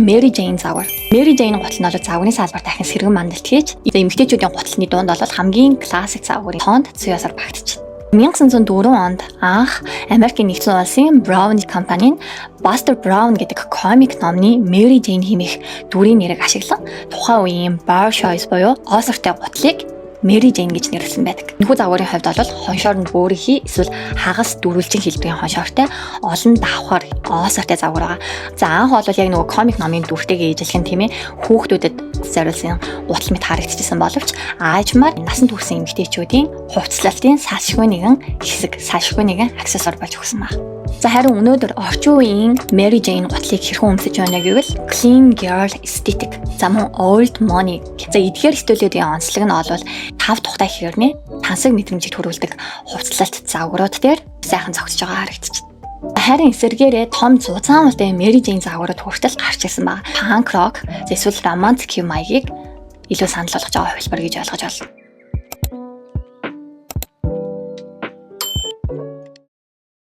Mary Jane загвар. Mary Jane гутал нь бол загварын салбарт ахин сэргэн мандалт хийж, эмэгтэйчүүдийн гуталны дунд бол хамгийн классик загварын тоонд цуяасаар багтчихсэн. 1904 онд анх Америкийн нэгдсэн улсын Brownie компани нь Buster Brown гэдэг комик номны Mary Jane хэмээх дүрийн нэрийг ашиглан тухайн үеийн bar shows буюу оосортой гутлыг Mary Jane гэж нэрлсэн байдаг. Энэхүү загварын хувьд бол хоншоор нь бөөрийнхий эсвэл хагас дөрвөлжин хэлбэрийн хоншоортой олон давхар оосортой загвар байгаа. За анх бол яг нөгөө комик номын дүртэйгээ ижилхэн тийм ээ хүүхдүүдэд зориулсан гутал мэт харагдчихсан боловч аажмаар насан турш эмэгтэйчүүдийн хувцлалтын салшгүй нэгэн хэсэг, салшгүй нэгэн аксессуар болж өгсөн байна. За харин өнөөдөр орчин үеийн Mary Jane гутлыг хэрхэн өмсөж байна гэвэл clean girl aesthetic. За мөн old money. За эдгээр стилүүдийн онцлог нь бол 5 тухтай хэрнээ тансаг мэдрэмжийг төрүүлдэг хувцлалт загварууд дээр сайхан зогсож байгаа харагдчих. Харин эсэргээрээ том зузаан ултай Mary Jane загварууд хүртэл гарч ирсэн байна. Punk rock, эсвэл romantic маягийг илүү санал болгож байгаа хувилбар гэж ойлгож байна.